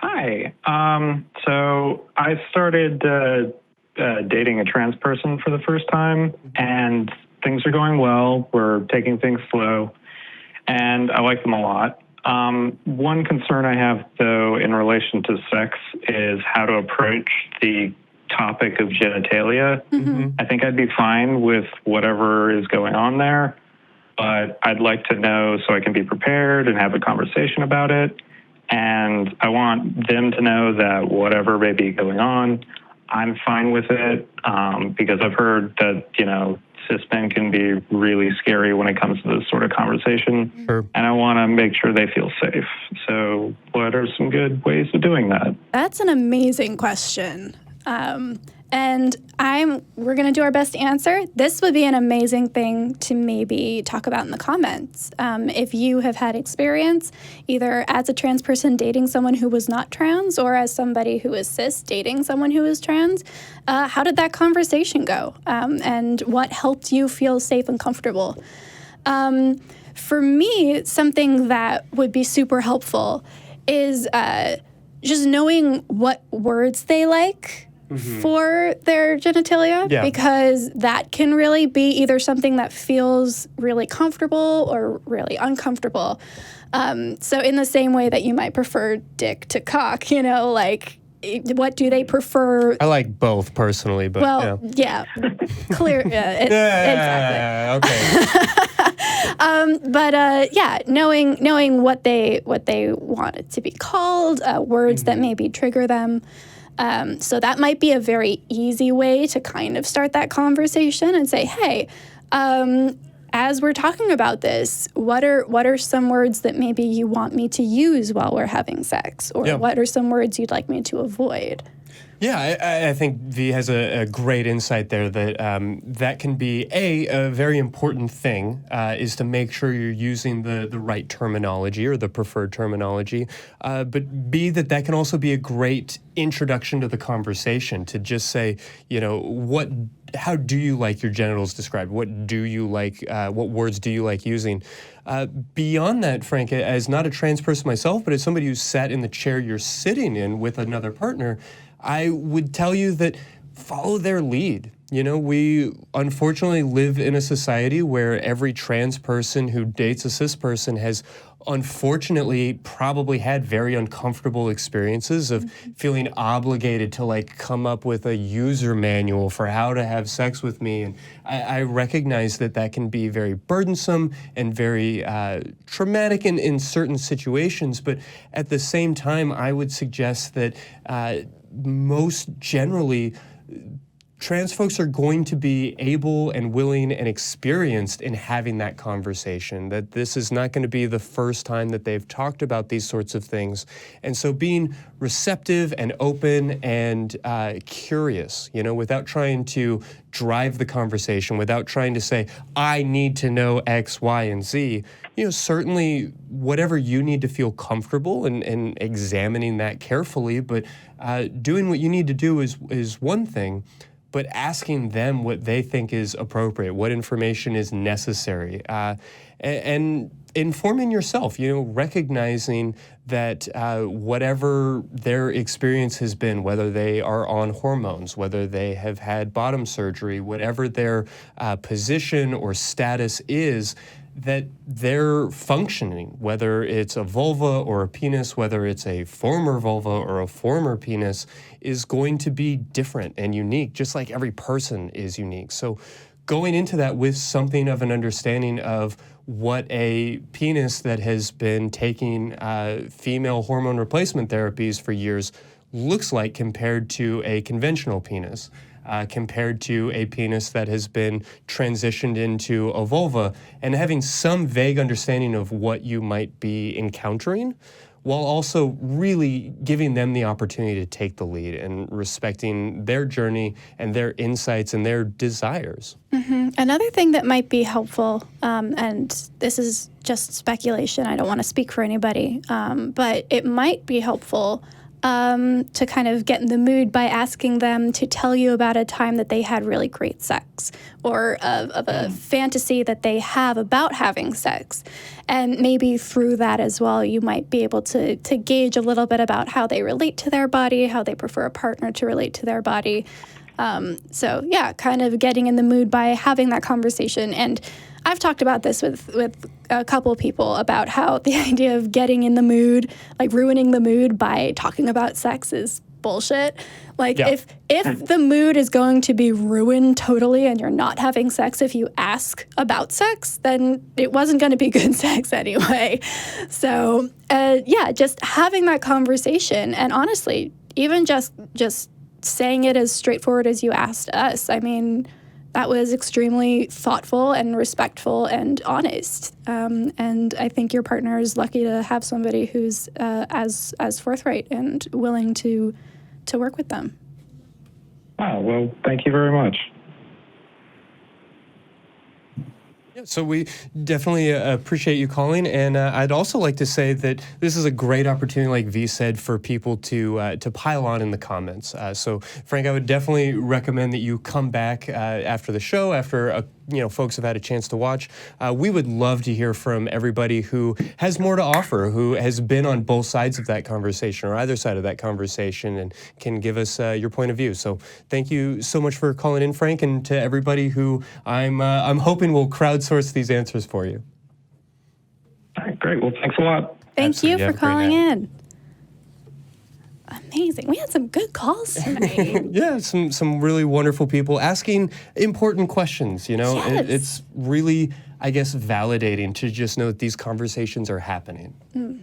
Hi. So I started dating a trans person for the first time, and things are going well. We're taking things slow, and I like them a lot. One concern I have, though, in relation to sex is how to approach the topic of genitalia. Mm-hmm. I think I'd be fine with whatever is going on there, but I'd like to know so I can be prepared and have a conversation about it. And I want them to know that whatever may be going on, I'm fine with it, because I've heard that, cis men can be really scary when it comes to this sort of conversation. Sure. And I want to make sure they feel safe. So what are some good ways of doing that? That's an amazing question. And we're going to do our best to answer. This would be an amazing thing to maybe talk about in the comments. If you have had experience, either as a trans person dating someone who was not trans, or as somebody who is cis dating someone who is trans, how did that conversation go? And what helped you feel safe and comfortable? For me, something that would be super helpful is just knowing what words they like. Mm-hmm. For their genitalia, because that can really be either something that feels really comfortable or really uncomfortable. So in the same way that you might prefer dick to cock, what do they prefer? I like both personally, but clear. Exactly. Okay. Knowing what they want it to be called, words that maybe trigger them. So that might be a very easy way to kind of start that conversation and say, hey, as we're talking about this, what are some words that maybe you want me to use while we're having sex? Or what are some words you'd like me to avoid? Yeah, I think V has a great insight there that that can be, a very important thing is to make sure you're using the right terminology or the preferred terminology, but B, that can also be a great introduction to the conversation to just say, how do you like your genitals described? What do you like, what words do you like using? Beyond that, Frank, as not a trans person myself, but as somebody who's sat in the chair you're sitting in with another partner, I would tell you that follow their lead. We unfortunately live in a society where every trans person who dates a cis person has unfortunately probably had very uncomfortable experiences of feeling obligated to come up with a user manual for how to have sex with me. And I recognize that can be very burdensome and very traumatic in certain situations. But at the same time, I would suggest that most generally, trans folks are going to be able and willing and experienced in having that conversation, that this is not going to be the first time that they've talked about these sorts of things. And so being receptive and open and curious, without trying to drive the conversation, without trying to say, I need to know X, Y, and Z, certainly whatever you need to feel comfortable and examining that carefully, but doing what you need to do is one thing, but asking them what they think is appropriate, what information is necessary, and informing yourself, recognizing that whatever their experience has been, whether they are on hormones, whether they have had bottom surgery, whatever their position or status is, that they're functioning, whether it's a vulva or a penis, whether it's a former vulva or a former penis, is going to be different and unique, just like every person is unique. So going into that with something of an understanding of what a penis that has been taking female hormone replacement therapies for years looks like compared to a conventional penis. Compared to a penis that has been transitioned into a vulva, and having some vague understanding of what you might be encountering, while also really giving them the opportunity to take the lead and respecting their journey and their insights and their desires. Mm-hmm. Another thing that might be helpful, and this is just speculation, I don't want to speak for anybody, but it might be helpful to kind of get in the mood by asking them to tell you about a time that they had really great sex, or of a fantasy that they have about having sex. And maybe through that as well, you might be able to gauge a little bit about how they relate to their body, how they prefer a partner to relate to their body. So yeah, kind of getting in the mood by having that conversation. And I've talked about this with a couple of people about how the idea of getting in the mood, like ruining the mood by talking about sex, is bullshit. Like if the mood is going to be ruined totally and you're not having sex if you ask about sex, then it wasn't going to be good sex anyway. So just having that conversation, and honestly, even just saying it as straightforward as you asked us. I mean, that was extremely thoughtful and respectful and honest. And I think your partner is lucky to have somebody who's as forthright and willing to work with them. Oh, well, thank you very much. Yeah, so we definitely appreciate you calling, and I'd also like to say that this is a great opportunity, like V said, for people to pile on in the comments. So, Frank, I would definitely recommend that you come back after the show, after folks have had a chance to watch. We would love to hear from everybody who has more to offer, who has been on both sides of that conversation or either side of that conversation, and can give us your point of view. So, thank you so much for calling in, Frank, and to everybody who I'm hoping will crowdsource these answers for you. All right, great. Well, thanks a lot. Thank you for calling in. Amazing. We had some good calls tonight. Yeah, some really wonderful people asking important questions, Yes. It's really, I guess, validating to just know that these conversations are happening.